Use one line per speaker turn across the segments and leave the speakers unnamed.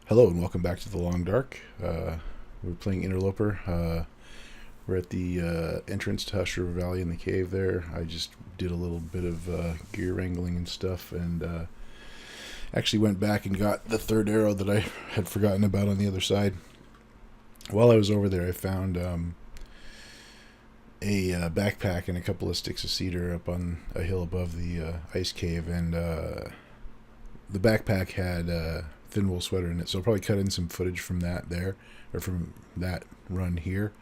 Hello and welcome back to the Long Dark. We're playing Interloper. We're at the entrance to Hush River Valley in the cave there. I just did a little bit of gear wrangling and stuff, and actually went back and got the third arrow that I had forgotten about on the other side. While I was over there, I found a backpack and a couple of sticks of cedar up on a hill above the ice cave, and the backpack had thin wool sweater in it, so I'll probably cut in some footage from that there, or from that run here.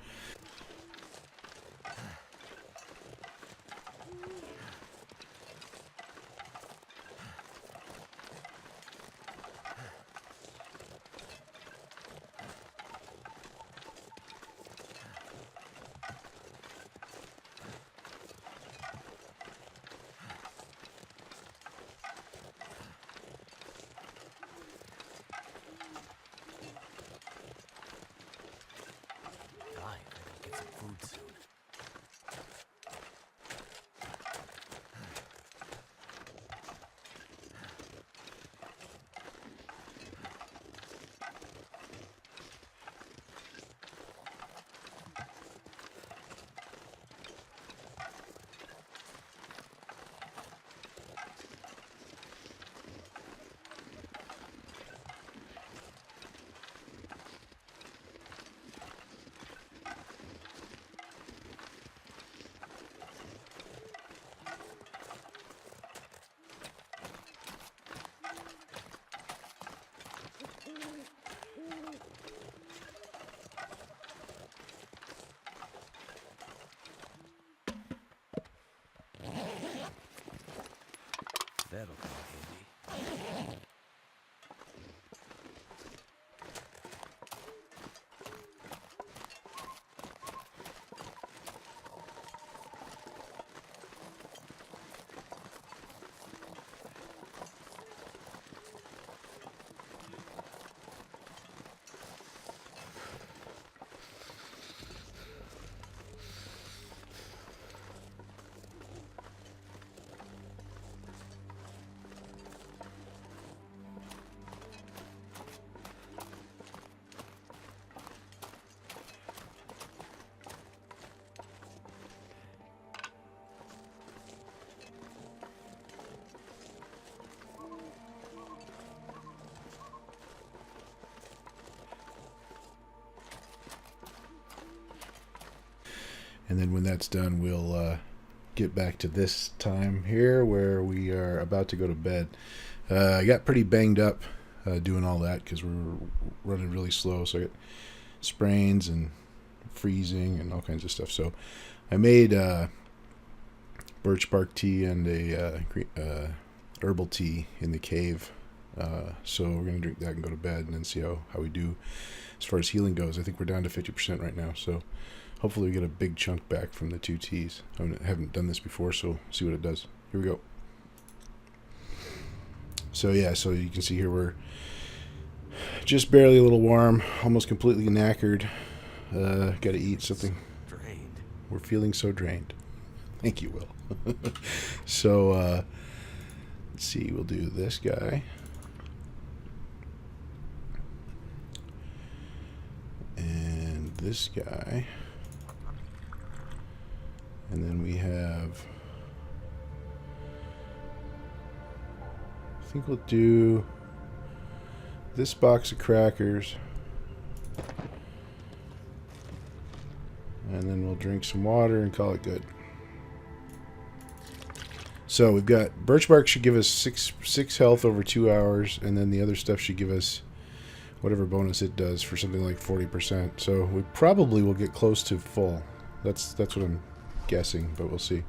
That'll come handy.
And then when that's done, we'll get back to this time here where we are about to go to bed. I got pretty banged up doing all that because we were running really slow, so I got sprains and freezing and all kinds of stuff. So I made birch bark tea and a herbal tea in the cave. So we're going to drink that and go to bed and then see how we do as far as healing goes. I think we're down to 50% right now, so hopefully we get a big chunk back from the 2 teas. I haven't done this before, so see what it does. Here we go. So yeah, so you can see here we're just barely a little warm, almost completely knackered. Got to eat something.
Drained.
We're feeling so drained. Thank you, Will. So let's see, we'll do this guy. And this guy. And then we have, I think we'll do this box of crackers. And then we'll drink some water and call it good. So we've got birch bark should give us six health over 2 hours, and then the other stuff should give us whatever bonus it does for something like 40%. So we probably will get close to full. That's what I'm guessing, but we'll see.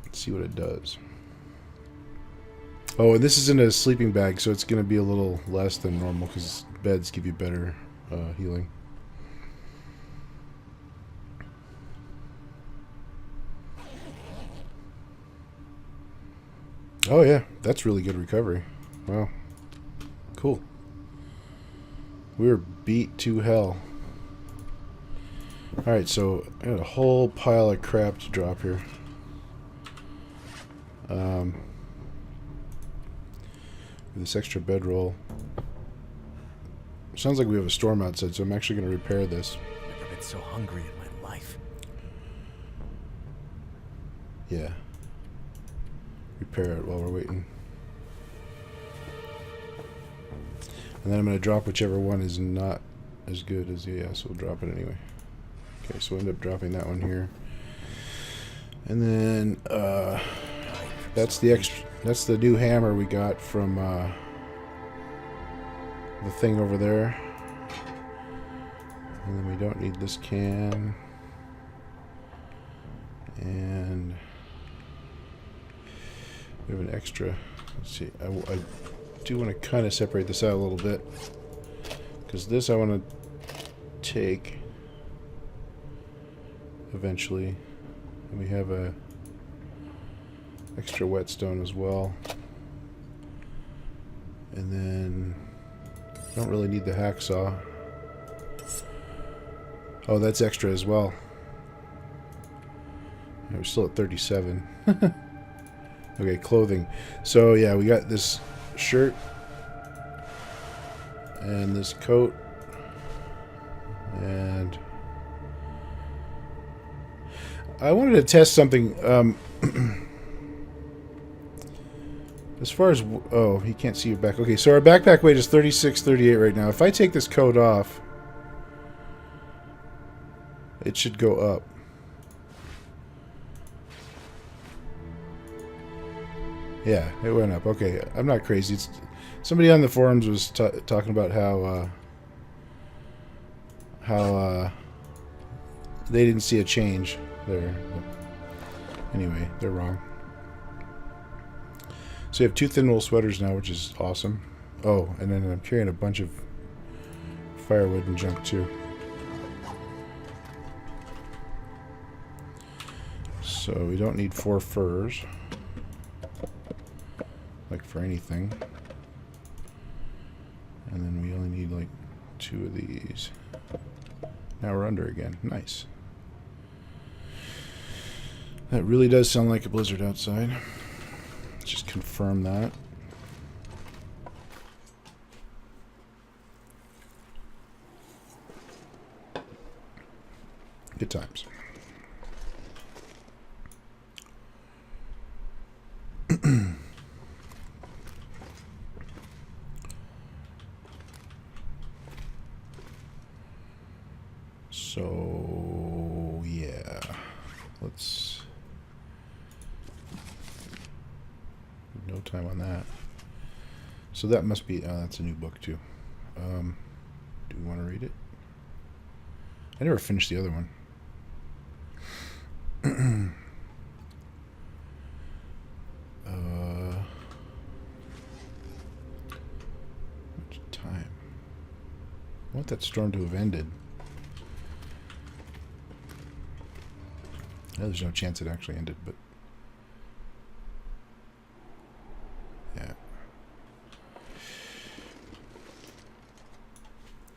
Let's see what it does. Oh, and this is in a sleeping bag, so it's going to be a little less than normal because beds give you better healing. Oh yeah, that's really good recovery. Wow. Cool. We were beat to hell. Alright, so I got a whole pile of crap to drop here. This extra bedroll. Sounds like we have a storm outside, so I'm actually going to repair this.
Never been so hungry in my life.
Yeah. Repair it while we're waiting. And then I'm going to drop whichever one is not as good as the... Yeah, so we'll drop it anyway. Okay, so we'll end up dropping that one here. And then that's the extra. That's the new hammer we got from the thing over there. And then we don't need this can. And we have an extra. Let's see. I do want to kind of separate this out a little bit, because this I want to take eventually. And we have a extra whetstone as well. And then don't really need the hacksaw. Oh, that's extra as well. Yeah, we're still at 37. Okay, clothing. So yeah, we got this shirt and this coat and I wanted to test something. As far as... Oh, he can't see your back. Okay, so our backpack weight is 36.38 right now. If I take this coat off, it should go up. Yeah, it went up. Okay, I'm not crazy. Somebody on the forums was talking about how they didn't see a change there. But anyway, they're wrong. So you have 2 thin wool sweaters now, which is awesome. Oh, and then I'm carrying a bunch of firewood and junk too. So we don't need 4 furs, like for anything. And then we only need like 2 of these. Now we're under again. Nice. That really does sound like a blizzard outside. Just confirm that. Good times. So yeah, let's... No time on that. So that must be... that's a new book too. Do we want to read it? I never finished the other one. Much time. I want that storm to have ended. There's no chance it actually ended, but yeah.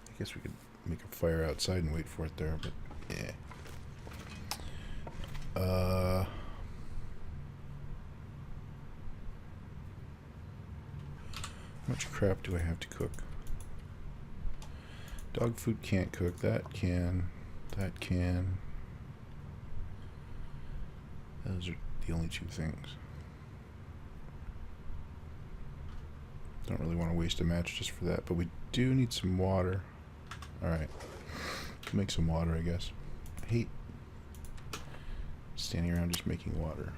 I guess we could make a fire outside and wait for it there, but yeah. How much crap do I have to cook? Dog food can't cook. That can. That can. Those are the only 2 things. Don't really want to waste a match just for that, but we do need some water. Alright. Make some water, I guess. I hate standing around just making water.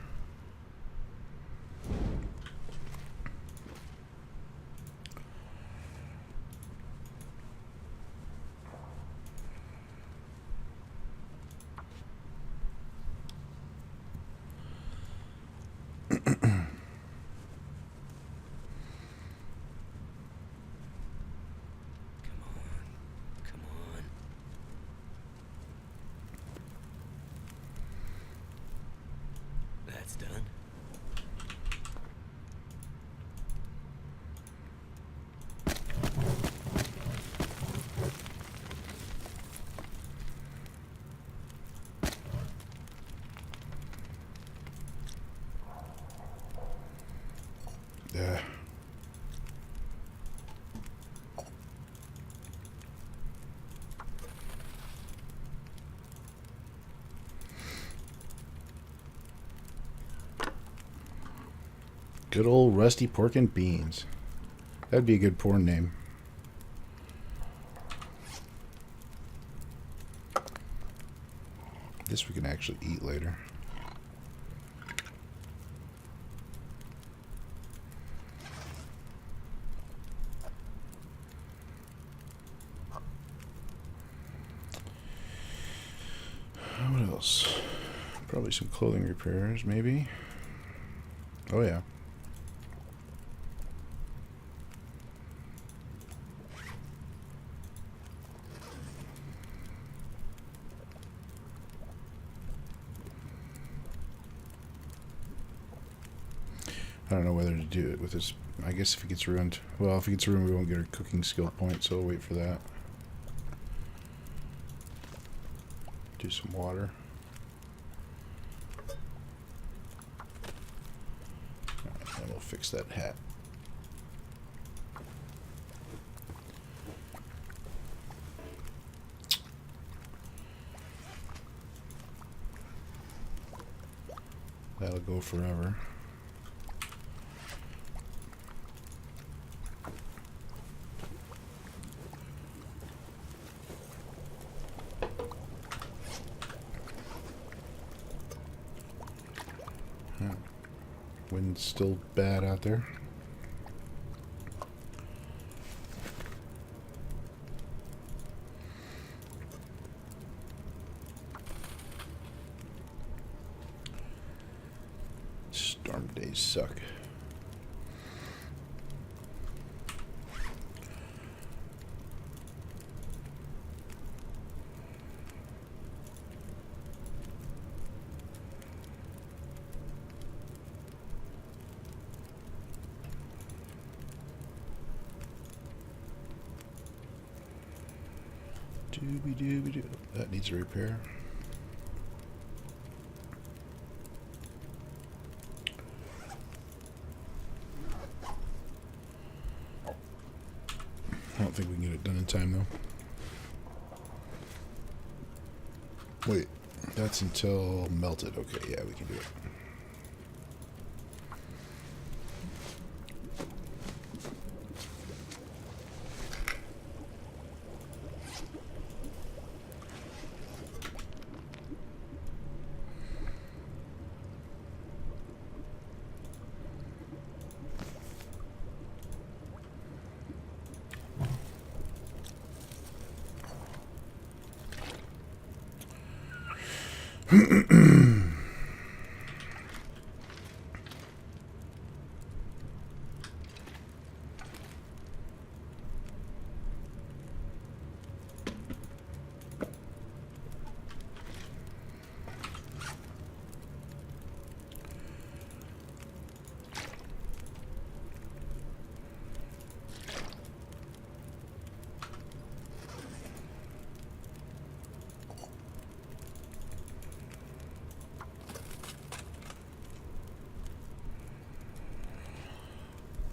That's done.
Yeah. Good old Rusty Pork and Beans. That'd be a good porn name. This we can actually eat later. What else? Probably some clothing repairs, maybe. Oh yeah. I don't know whether to do it with this. I guess if it gets ruined. Well, if it gets ruined, we won't get a cooking skill point, so I'll wait for that. Do some water. Alright, and we'll fix that hat. That'll go forever. Wind's still bad out there. Storm days suck. Dooby-dooby-doo. That needs a repair. I don't think we can get it done in time, though. Wait, that's until melted. Okay, yeah, we can do it.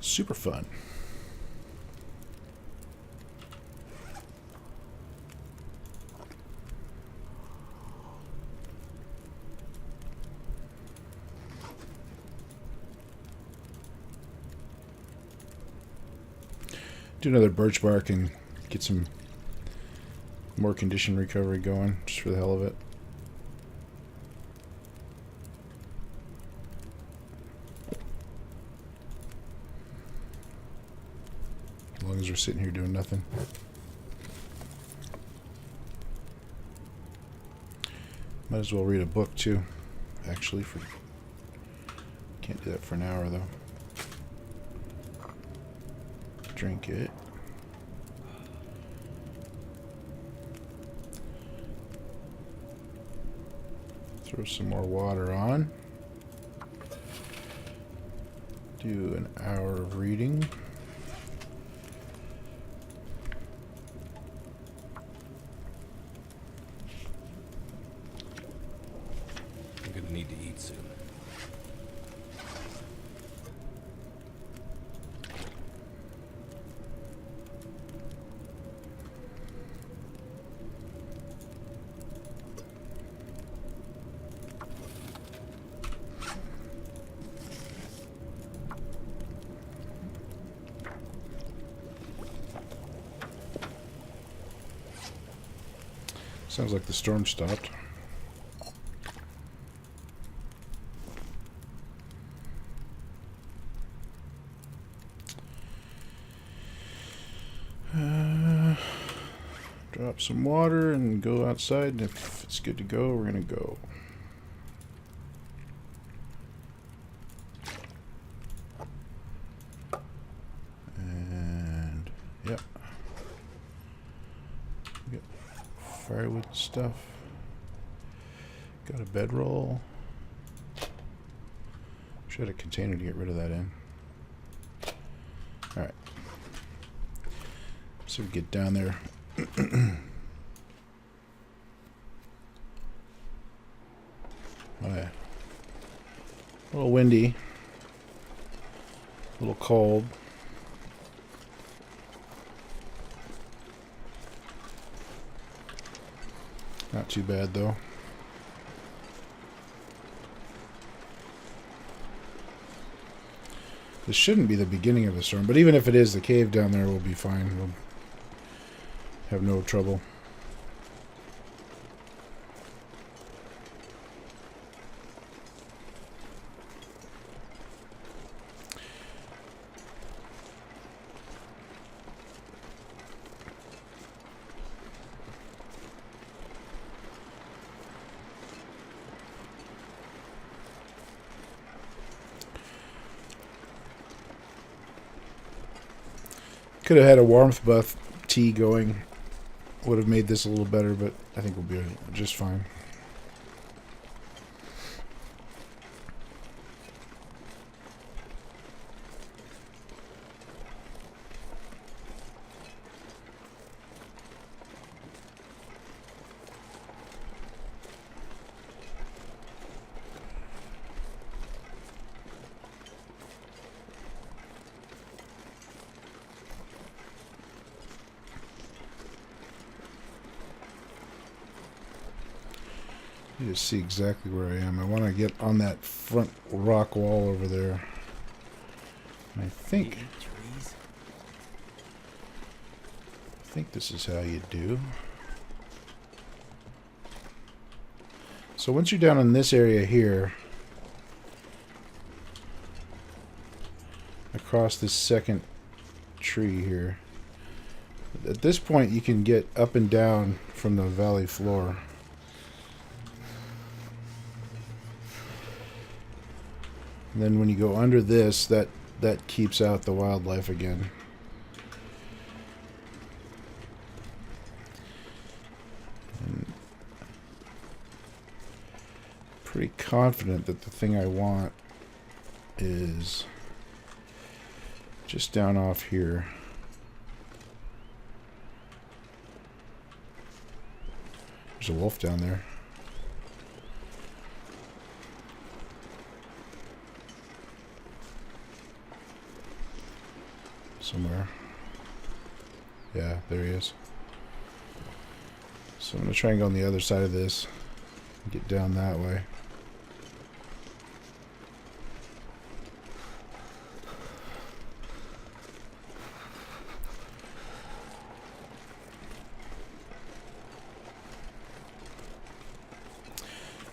Super fun. Do another birch bark and get some more condition recovery going, just for the hell of it. As long as we're sitting here doing nothing. Might as well read a book too. Actually, for can't do that for an hour though. Drink it. Throw some more water on. Do an hour of reading.
I'm gonna need to eat soon.
Sounds like the storm stopped. Drop some water and go outside, and if it's good to go, we're gonna go. And yep, got firewood stuff. Got a bedroll. Should have a container to get rid of that in. All right, so we get down there. Oh yeah. A little windy. A little cold. Not too bad though. This shouldn't be the beginning of the storm, but even if it is, the cave down there will be fine. We'll have no trouble. Could have had a warmth bath tea going. Would have made this a little better, but I think we'll be just fine. You just see exactly where I am. I want to get on that front rock wall over there. And I think this is how you do. So once you're down in this area here, across this second tree here, at this point you can get up and down from the valley floor. And then when you go under this, that keeps out the wildlife again. And pretty confident that the thing I want is just down off here. There's a wolf down there. Somewhere. Yeah, there he is. So I'm going to try and go on the other side of this and get down that way.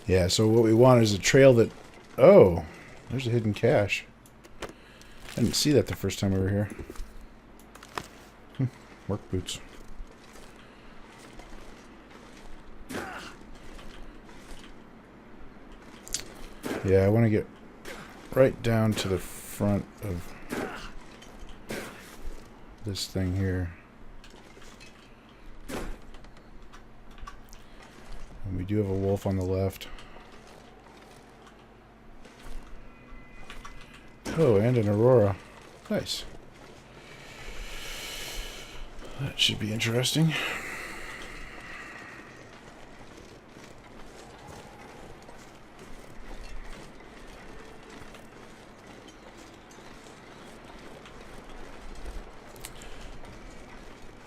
Yeah, so what we want is a trail that... Oh, there's a hidden cache. I didn't see that the first time we were here. Work boots. Yeah, I want to get right down to the front of this thing here. And we do have a wolf on the left. Oh, and an aurora. Nice. That should be interesting.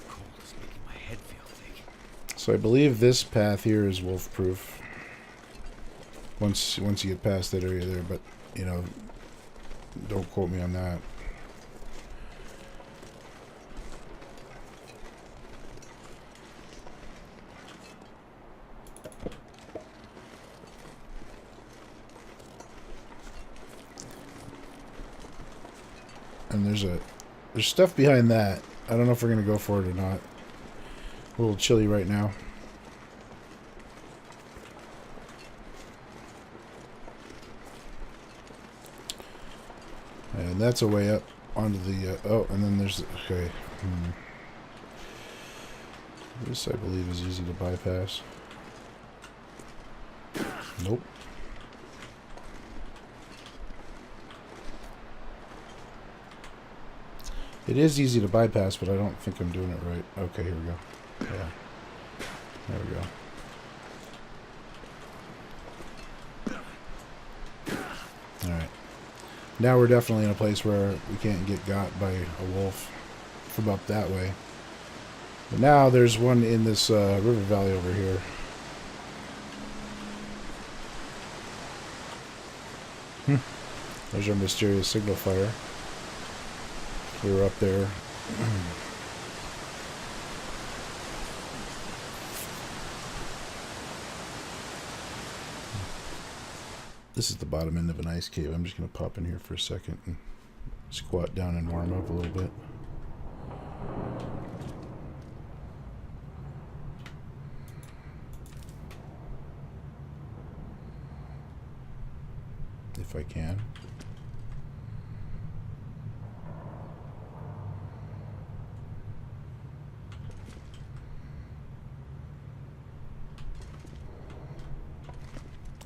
Cold is making my head feel thick.
So I believe this path here is wolf-proof. Once you get past that area there, but you know, don't quote me on that. And there's stuff behind that. I don't know if we're gonna go for it or not. A little chilly right now. And that's a way up onto the... oh, and then there's... okay. This, I believe, is easy to bypass. Nope. It is easy to bypass, but I don't think I'm doing it right. Okay, here we go. Yeah. There we go. Alright. Now we're definitely in a place where we can't get got by a wolf from up that way. But now there's one in this river valley over here. There's our mysterious signal fire. We were up there. This is the bottom end of an ice cave. I'm just going to pop in here for a second and squat down and warm up a little bit. If I can.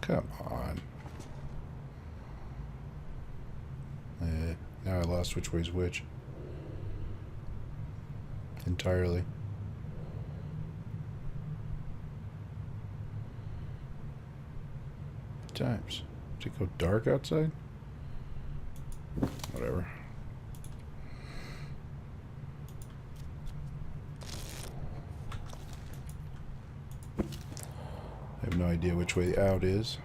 Come on. Now I lost which way's which. Entirely. Times. Did it go dark outside? Whatever. I have no idea which way out is.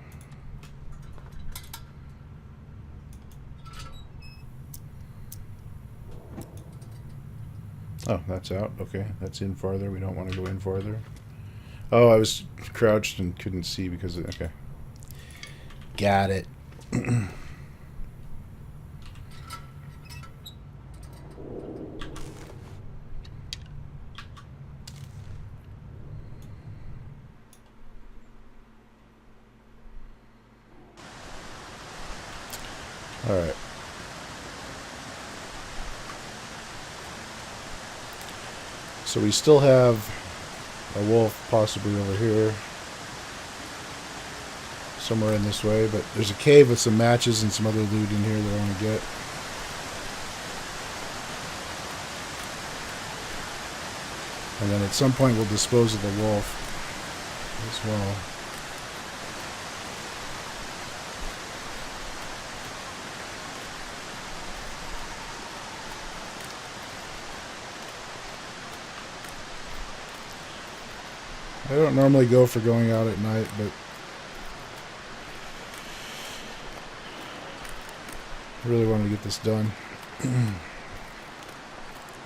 Oh, that's out. Okay, that's in farther. We don't want to go in farther. Oh, I was crouched and couldn't see because of... okay. Got it. All right. So we still have a wolf possibly over here. Somewhere in this way, but there's a cave with some matches and some other loot in here that I want to get. And then at some point we'll dispose of the wolf as well. I don't normally go for going out at night, but I really wanted to get this done.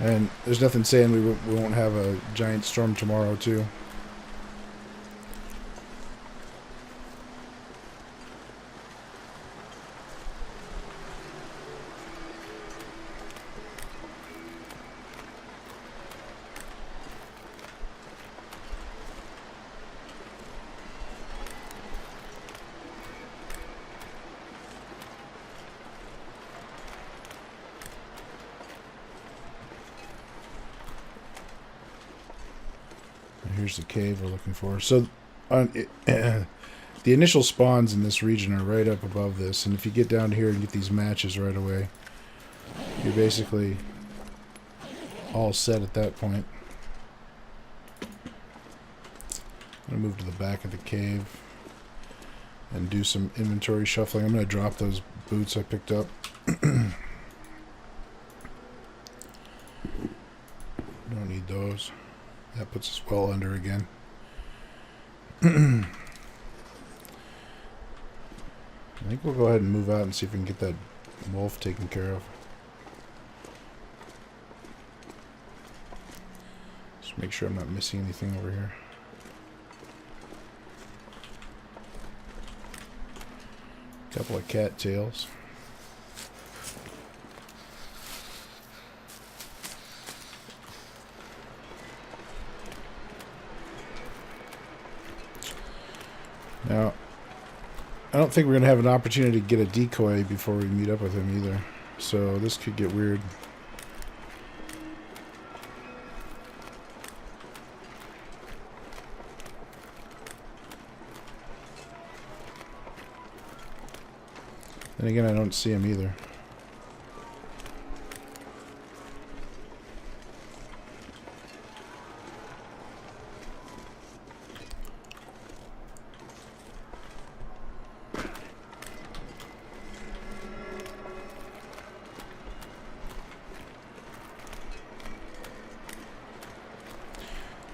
And there's nothing saying we won't have a giant storm tomorrow, too. Here's the cave we're looking for. So, the initial spawns in this region are right up above this, and if you get down here and get these matches right away, you're basically all set at that point. I'm going to move to the back of the cave and do some inventory shuffling. I'm going to drop those boots I picked up. Don't need those. That puts us well under again. I think we'll go ahead and move out and see if we can get that wolf taken care of. Just make sure I'm not missing anything over here. Couple of cattails. Now, I don't think we're going to have an opportunity to get a decoy before we meet up with him either. So this could get weird. Then again, I don't see him either.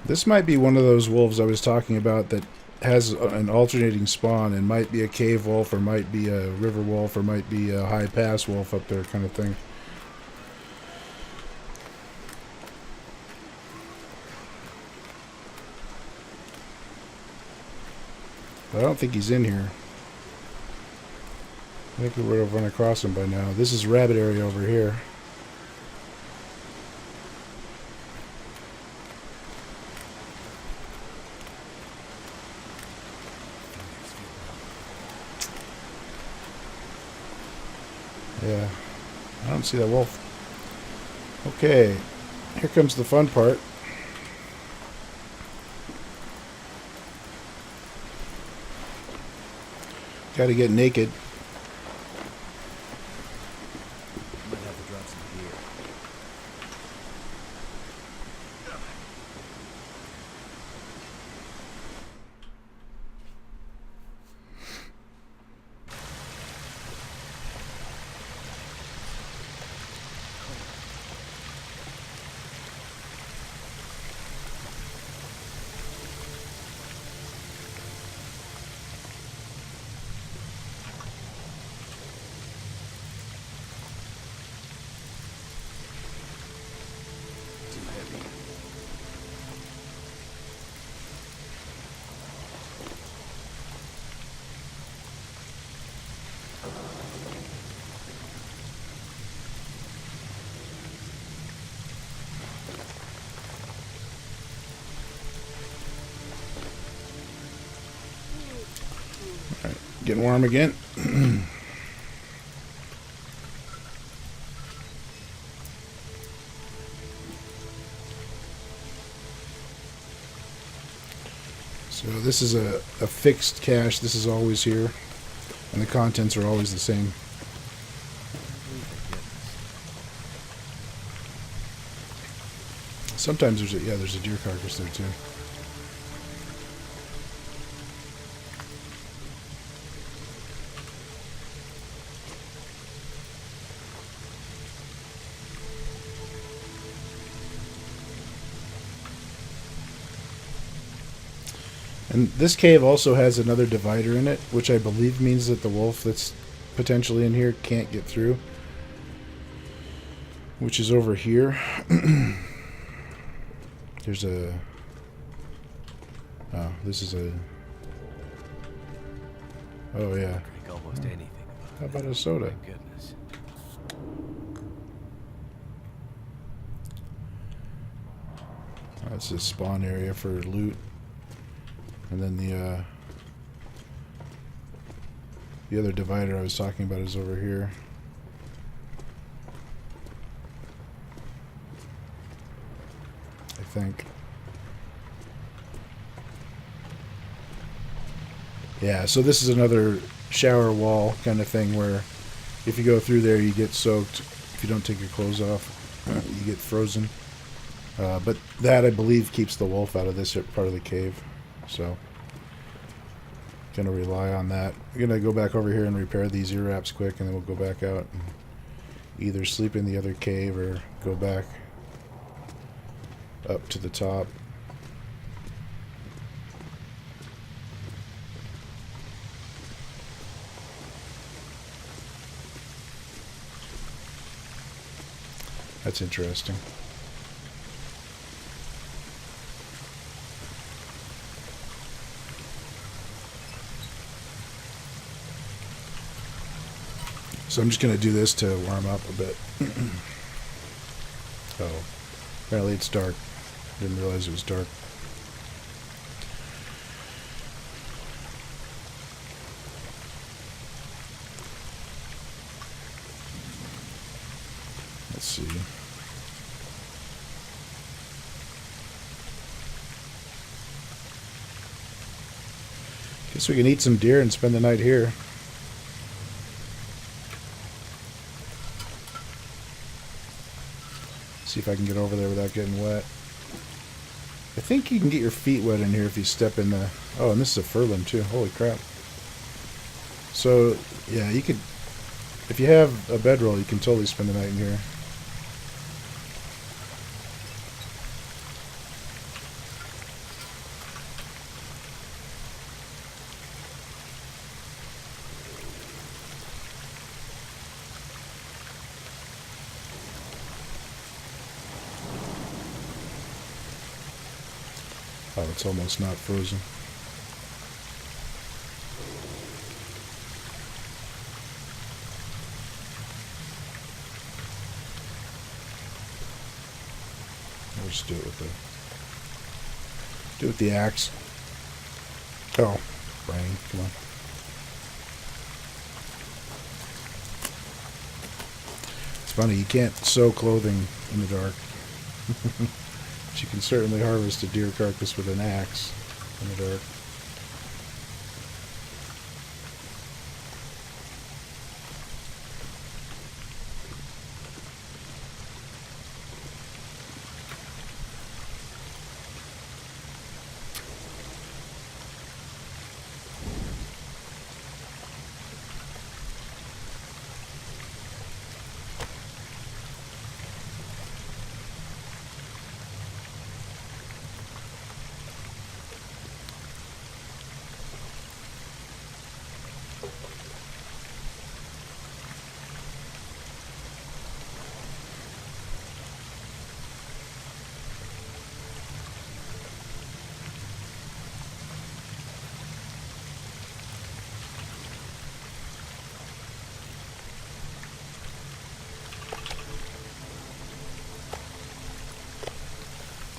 This might be one of those wolves I was talking about that has an alternating spawn and might be a cave wolf or might be a river wolf or might be a high pass wolf up there kind of thing. But I don't think he's in here. I think we would have run across him by now. This is rabbit area over here. Yeah, I don't see that wolf. Okay, here comes the fun part. Gotta get naked.
Might have to drop some gear. Too heavy.
Alright, getting warm again. So this is a fixed cache. This is always here. And the contents are always the same. Sometimes there's a deer carcass there too. And this cave also has another divider in it, which I believe means that the wolf that's potentially in here can't get through. Which is over here. There's a... Oh, this is a... Oh, yeah.
Drink almost anything.
How about a soda?
My goodness.
That's a spawn area for loot. And then the other divider I was talking about is over here. I think. Yeah, so this is another shower wall kind of thing where if you go through there you get soaked. If you don't take your clothes off, you get frozen. But that, I believe, keeps the wolf out of this part of the cave. So, gonna rely on that. We're gonna go back over here and repair these ear wraps quick, and then we'll go back out and either sleep in the other cave or go back up to the top. That's interesting. So I'm just going to do this to warm up a bit. Oh, apparently it's dark. Didn't realize it was dark. Guess we can eat some deer and spend the night here. See if I can get over there without getting wet. I think you can get your feet wet in here if you step in the... Oh, and this is a furland too. Holy crap. So, yeah, you could... If you have a bedroll, you can totally spend the night in here. Oh, it's almost not frozen. I'll just do it with the axe. Oh, rain, come on. It's funny, you can't sew clothing in the dark. But you can certainly harvest a deer carcass with an axe in the dark.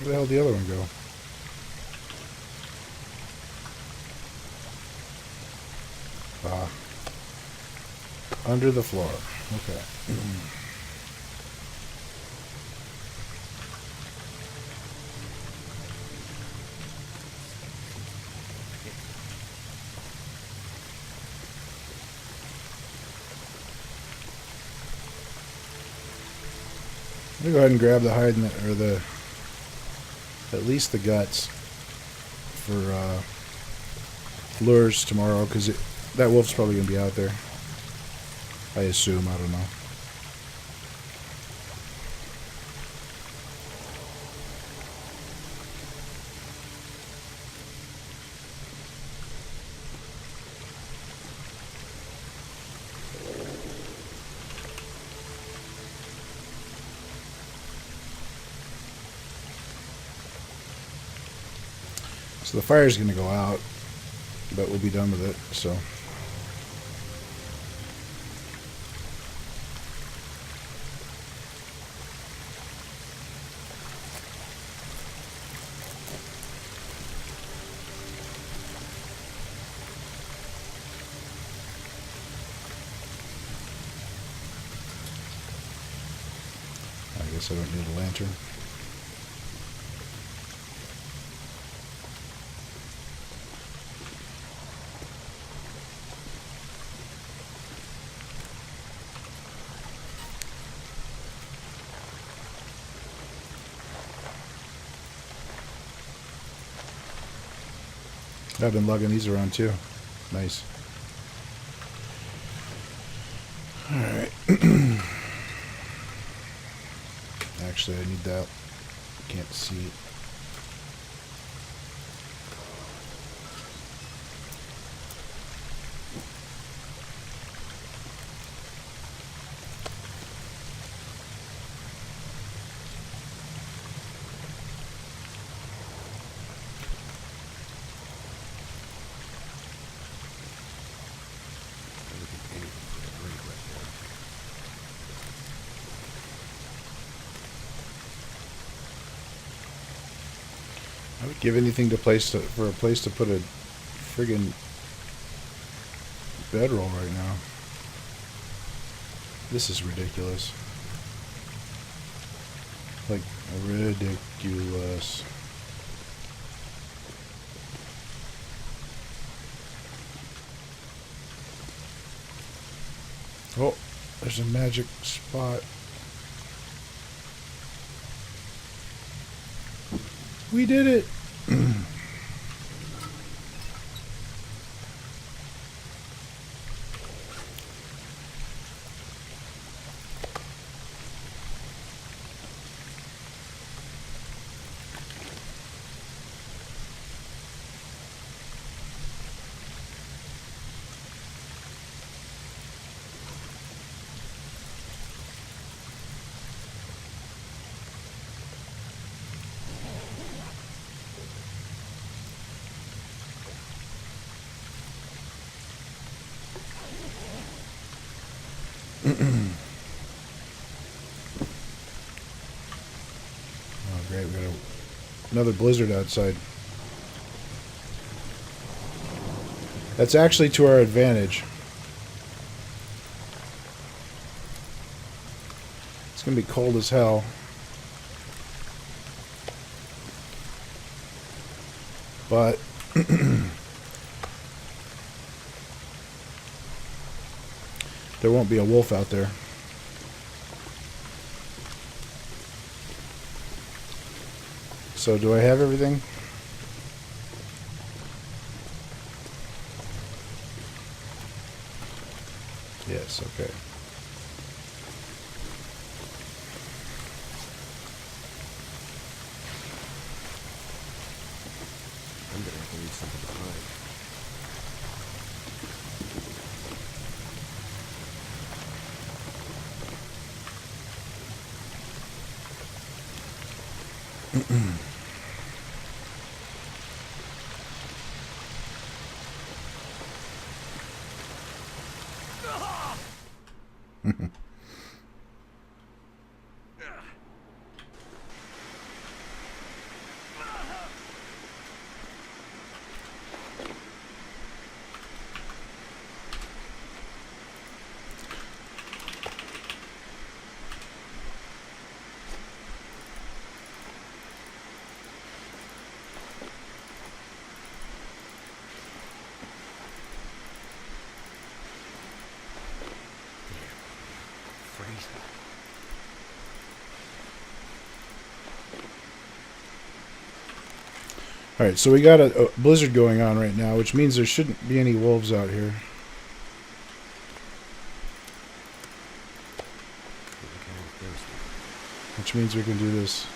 Where the hell did the other one go? Ah. Under the floor. Okay. I'm gonna go ahead and grab the hide and at least the guts for lures tomorrow, because that wolf's probably gonna be out there. I assume. I don't know. So the fire's going to go out, but we'll be done with it, so. I guess I don't need a lantern. I've been lugging these around too. Nice. Alright. Actually, I need that. Can't see it. I would give anything for a place to put a friggin' bedroll right now. This is ridiculous. Like, ridiculous. Oh, there's a magic spot. We did it! Oh, great. We got another blizzard outside. That's actually to our advantage. It's going to be cold as hell. But there won't be a wolf out there. So do I have everything? Yes, okay.
I'm gonna have to leave something behind.
Alright, so we got a blizzard going on right now, which means there shouldn't be any wolves out here. Which means we can do this.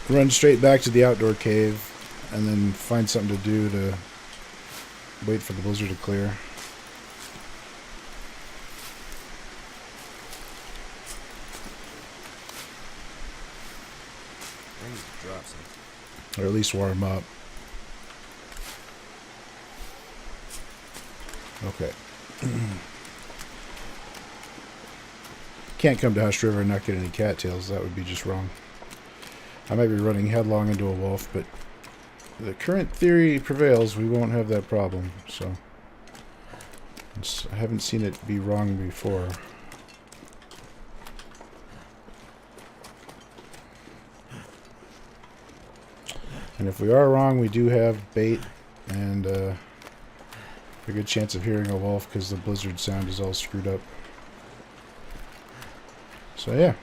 Run straight back to the outdoor cave, and then find something to do to wait for the blizzard to clear.
I need to drop something.
Or at least warm up. Okay. Can't come to Hush River and not get any cattails. That would be just wrong. I might be running headlong into a wolf, but the current theory prevails. We won't have that problem. So I haven't seen it be wrong before. And if we are wrong, we do have bait and a good chance of hearing a wolf because the blizzard sound is all screwed up. So yeah.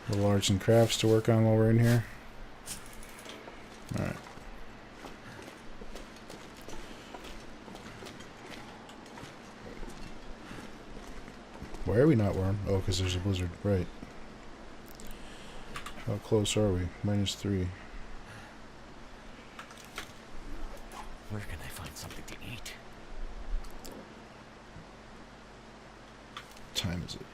Little arts and crafts to work on while we're in here. Alright. Why are we not warm? Oh, because there's a blizzard. Right. How close are we? -3.
Where can I find something to eat?
What time is it?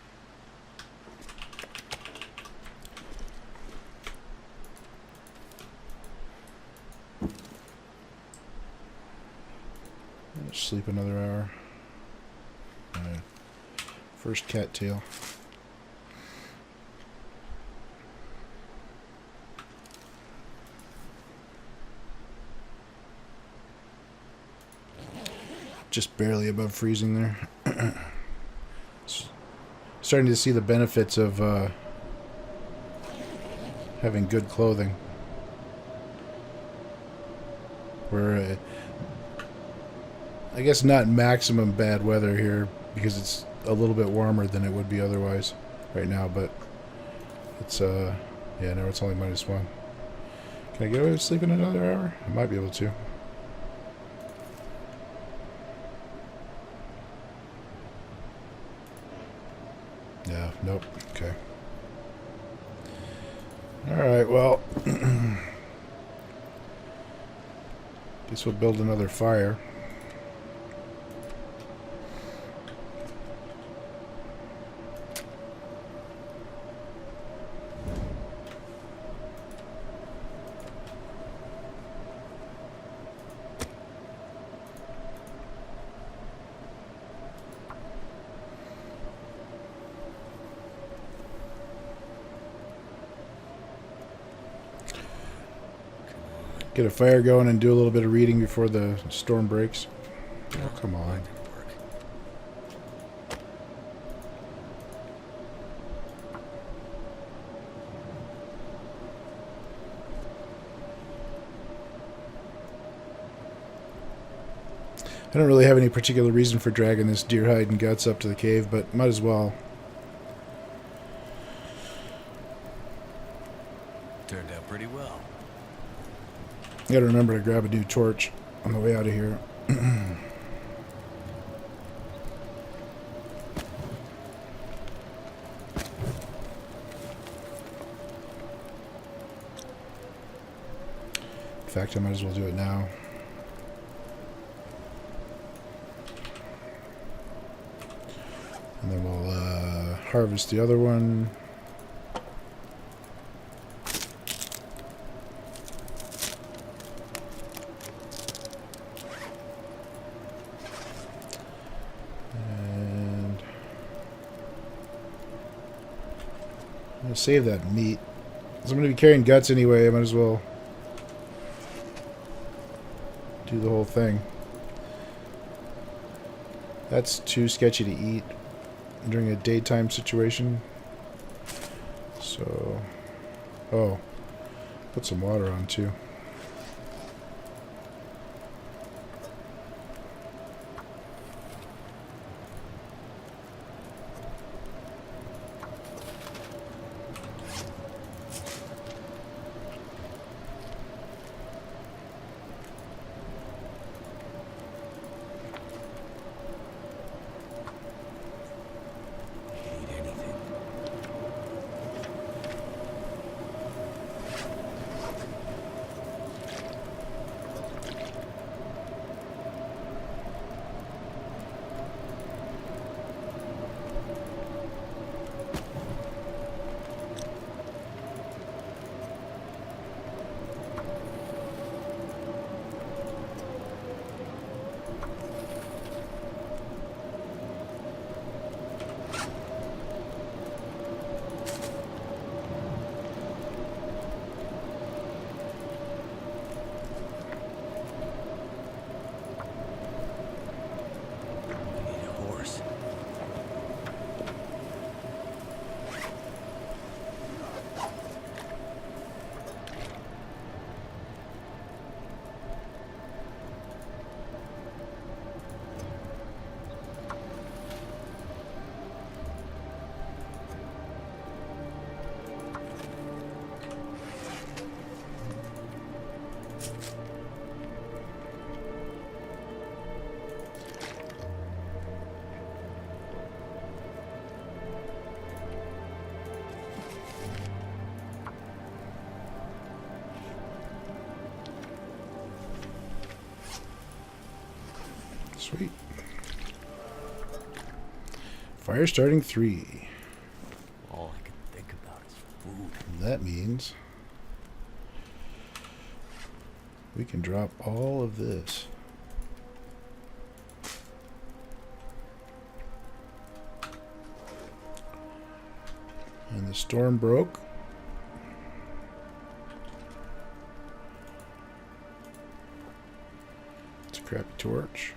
Sleep another hour. Alright. First cattail. Just barely above freezing there. Starting to see the benefits of having good clothing. We're, I guess, not maximum bad weather here because it's a little bit warmer than it would be otherwise right now, but it's, yeah, no, it's only -1. Can I get away with sleeping another hour? I might be able to. Yeah, nope. Okay. Alright, well, guess we'll build another fire. Get a fire going and do a little bit of reading before the storm breaks. Oh, come on. I don't really have any particular reason for dragging this deer hide and guts up to the cave, but might as well.
Turned out pretty well.
Gotta remember to grab a new torch on the way out of here. In fact, I might as well do it now. And then we'll harvest the other one. And I'm going to save that meat. So I'm going to be carrying guts anyway. I might as well do the whole thing. That's too sketchy to eat during a daytime situation. So, oh, put some water on too. Sweet. Fire starting 3.
All I can think about is food.
That means we can drop all of this. And the storm broke. It's a crappy torch.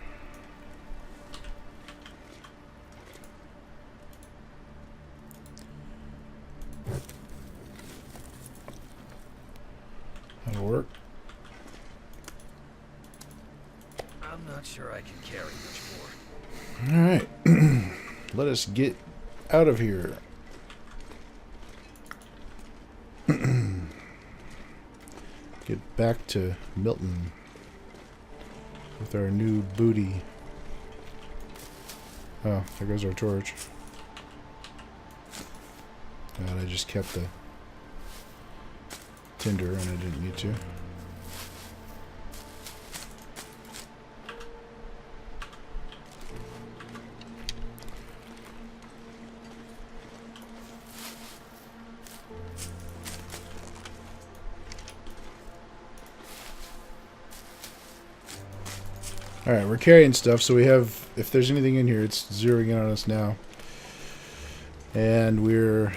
That'll work.
I'm not sure I can carry much more.
Alright. Let us get out of here. Get back to Milton with our new booty. Oh, there goes our torch. And I just kept the tinder and I didn't need to. Alright, we're carrying stuff, so we have, if there's anything in here, it's zeroing in on us now. And we're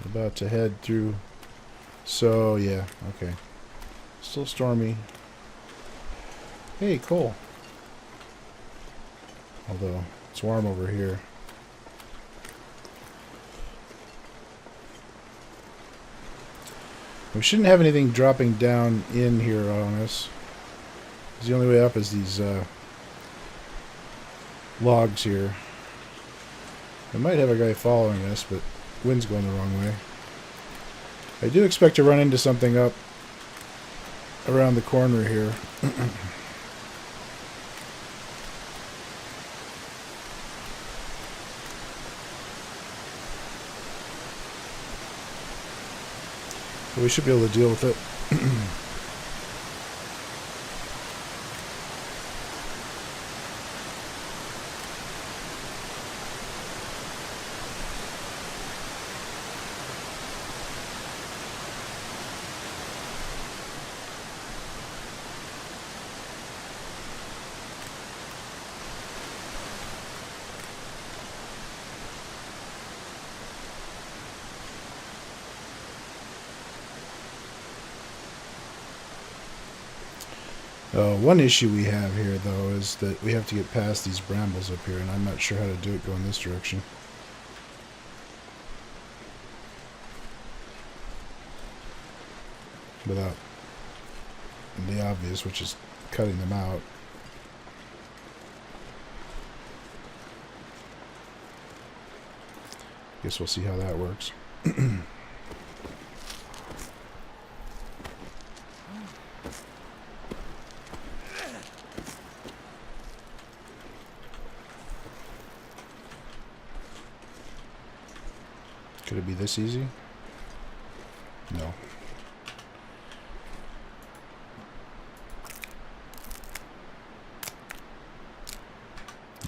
about to head through. So, yeah, okay. Still stormy. Hey, coal. Although, it's warm over here. We shouldn't have anything dropping down in here on us. The only way up is these logs here. I might have a guy following us, but wind's going the wrong way. I do expect to run into something up around the corner here. But we should be able to deal with it. One issue we have here, though, is that we have to get past these brambles up here, and I'm not sure how to do it going this direction. Without the obvious, which is cutting them out. Guess we'll see how that works. Could it be this easy? No.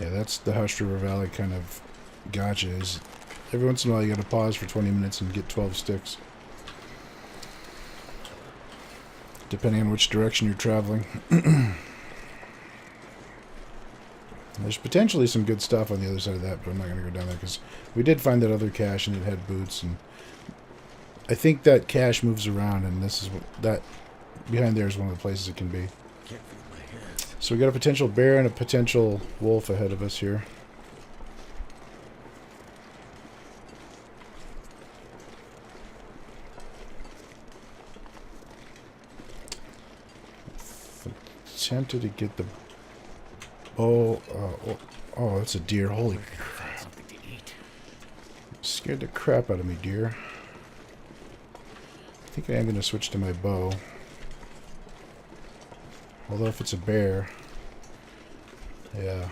Yeah, that's the Hush River Valley kind of gotcha. Is every once in a while you gotta pause for 20 minutes and get 12 sticks. Depending on which direction you're traveling. There's potentially some good stuff on the other side of that, but I'm not going to go down there because we did find that other cache and it had boots, and I think that cache moves around, and this is what that behind there is one of the places it can be. So we got a potential bear and a potential wolf ahead of us here. I'm tempted to get the oh, that's a deer. Holy crap. Scared the crap out of me, deer. I think I am going to switch to my bow. Although if it's a bear, yeah.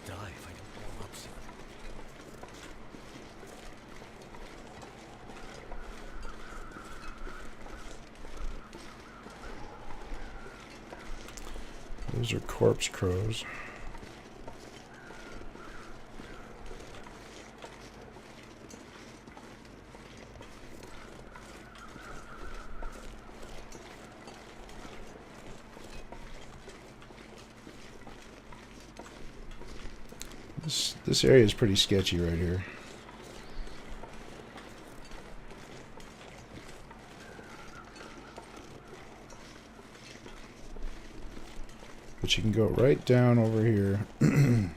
Die if I don't blow up soon.
Those are corpse crows. This area is pretty sketchy right here. But you can go right down over here. And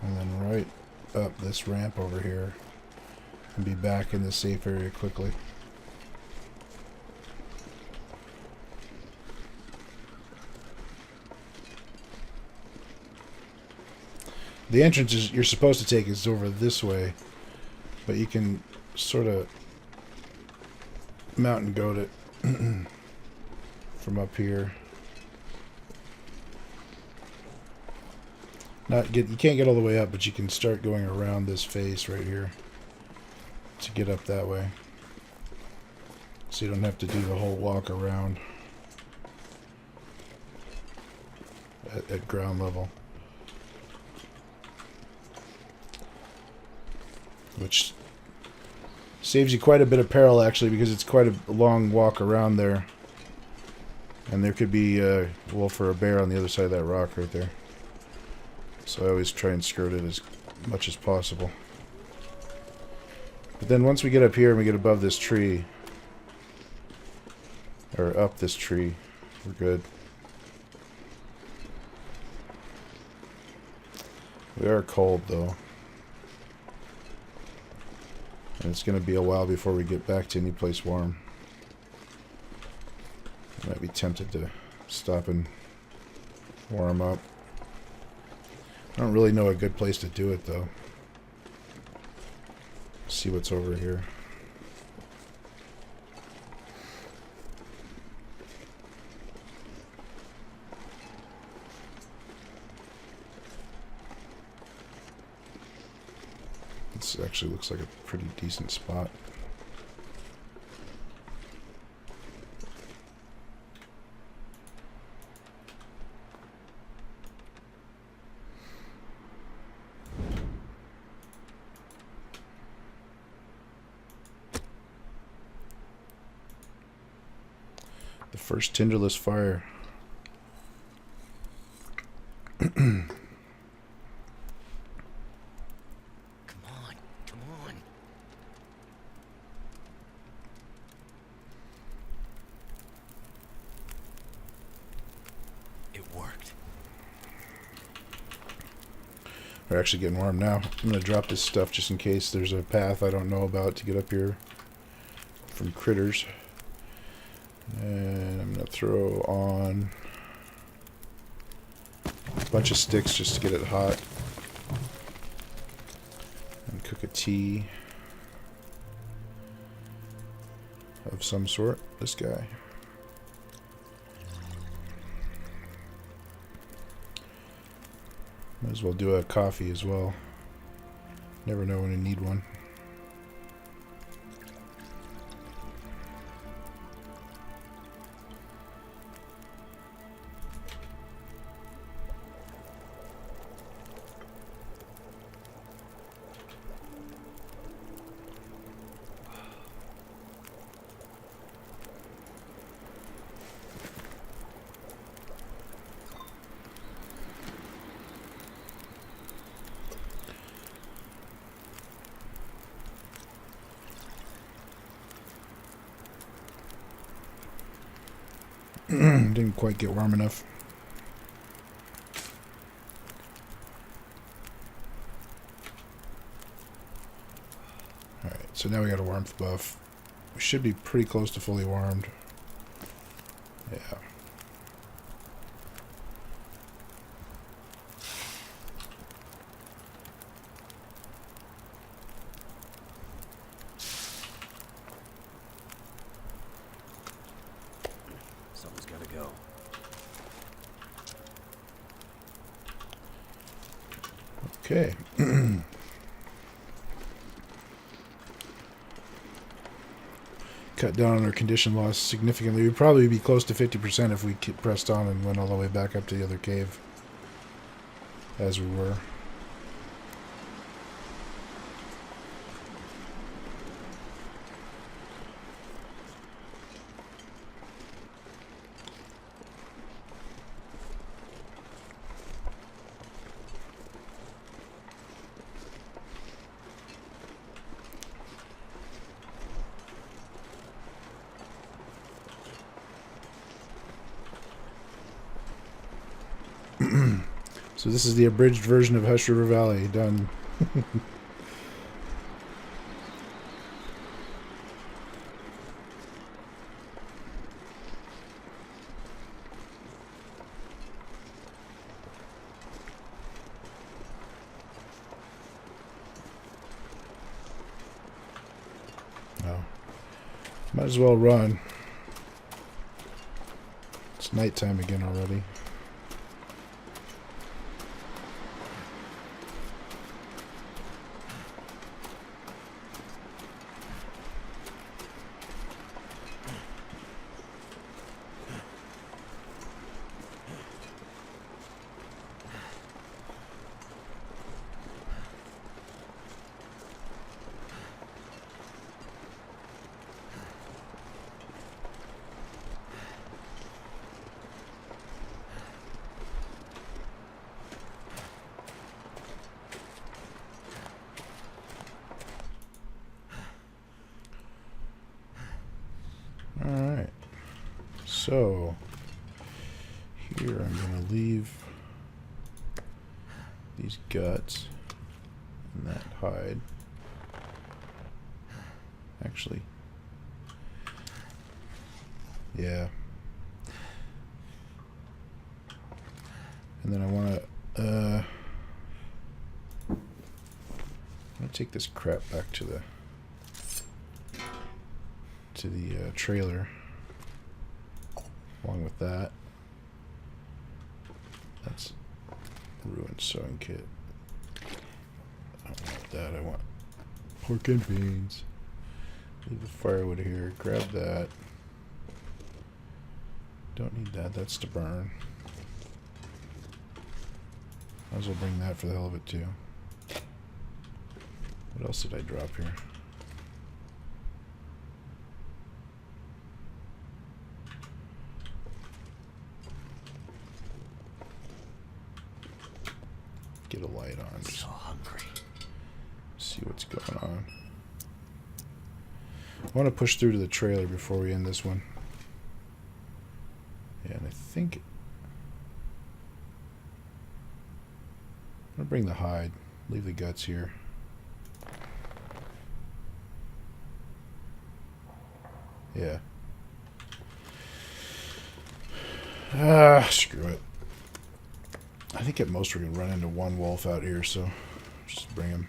then right up this ramp over here and be back in the safe area quickly. The entrance you're supposed to take is over this way, but you can sort of mountain goat it from up here. You can't get all the way up, but you can start going around this face right here to get up that way. So you don't have to do the whole walk around at ground level. Which saves you quite a bit of peril, actually, because it's quite a long walk around there. And there could be a wolf or a bear on the other side of that rock right there. So I always try and skirt it as much as possible. But then once we get up here and we get above this tree, or up this tree, we're good. We are cold, though. And it's going to be a while before we get back to any place warm. I might be tempted to stop and warm up. I don't really know a good place to do it, though. See what's over here. This actually looks like a pretty decent spot. The first tinderless fire.
Come on. It worked.
We're actually getting warm now. I'm going to drop this stuff just in case there's a path I don't know about to get up here from critters. And I'm going to throw on a bunch of sticks just to get it hot. And cook a tea of some sort. This guy. Might as well do a coffee as well. Never know when you need one. Didn't quite get warm enough. Alright, so now we got a warmth buff. We should be pretty close to fully warmed. Yeah.
Something's gotta go.
Okay. Cut down on our condition loss significantly. We'd probably be close to 50% if we pressed on and went all the way back up to the other cave. As we were. So this is the abridged version of Hush River Valley done. Oh. Might as well run. It's nighttime again already. Alright, so here I'm going to leave these guts and that hide. Actually, yeah. And then I want to take this crap back to the trailer along with that. That's ruined sewing kit. I don't want that. I want pork and beans. Leave the firewood here. Grab that. Don't need that. That's to burn. Might as well bring that for the hell of it too. What else did I drop here? Get a light on.
I'm so hungry.
See what's going on. I want to push through to the trailer before we end this one. Yeah, and I think I'm gonna bring the hide. Leave the guts here. Yeah. Screw it. I think at most we're going to run into one wolf out here, so just bring him.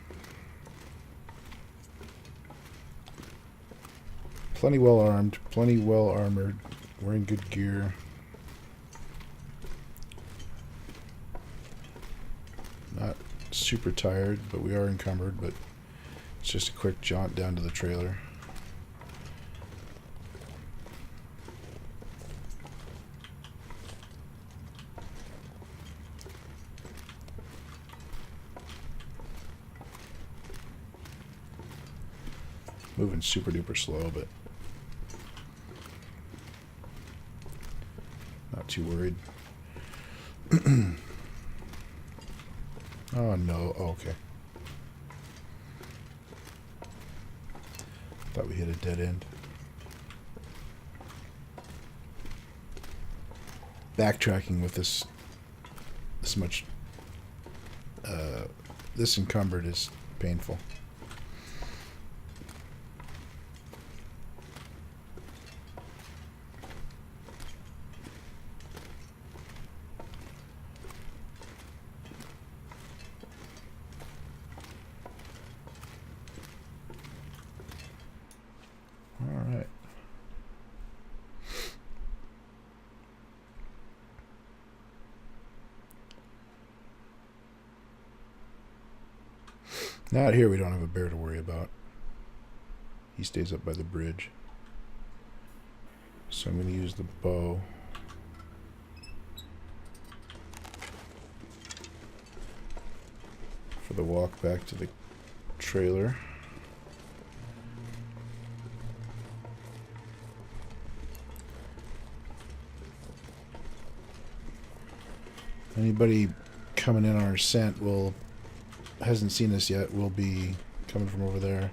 Plenty well armed, plenty well armored, wearing good gear. Not super tired, but we are encumbered, but it's just a quick jaunt down to the trailer. Moving super duper slow, but not too worried. Oh no, oh, okay. Thought we hit a dead end. Backtracking with this much this encumbered is painful. Alright. Now out here we don't have a bear to worry about. He stays up by the bridge. So I'm going to use the bow. For the walk back to the trailer. Anybody coming in on our scent hasn't seen us yet will be coming from over there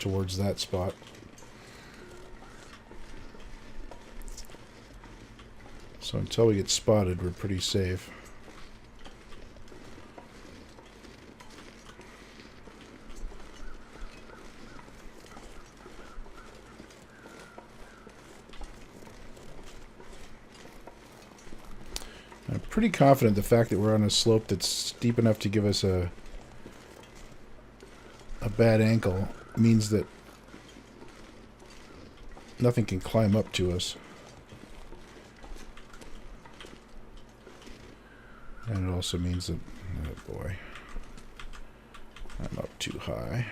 towards that spot. So So until we get spotted, we're pretty safe. I'm pretty confident the fact that we're on a slope that's steep enough to give us a bad ankle means that nothing can climb up to us. And it also means that, oh boy, I'm up too high.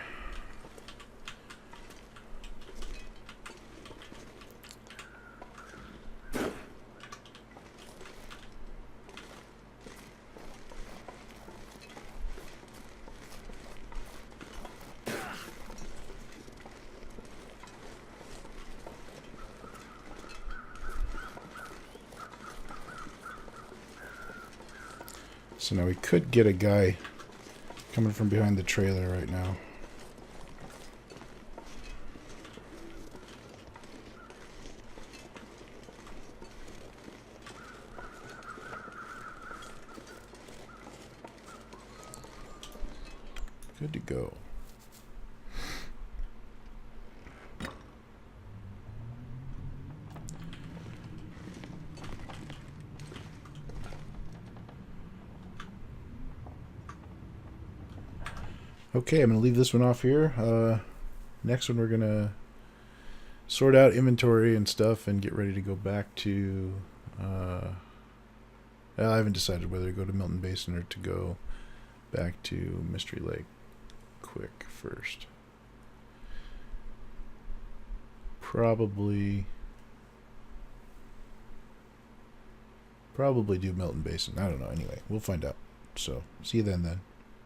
So now we could get a guy coming from behind the trailer right now. Good to go. Okay, I'm going to leave this one off here. Next one we're going to sort out inventory and stuff and get ready to go back to... I haven't decided whether to go to Milton Basin or to go back to Mystery Lake quick first. Probably do Milton Basin. I don't know. Anyway, we'll find out. So, see you then.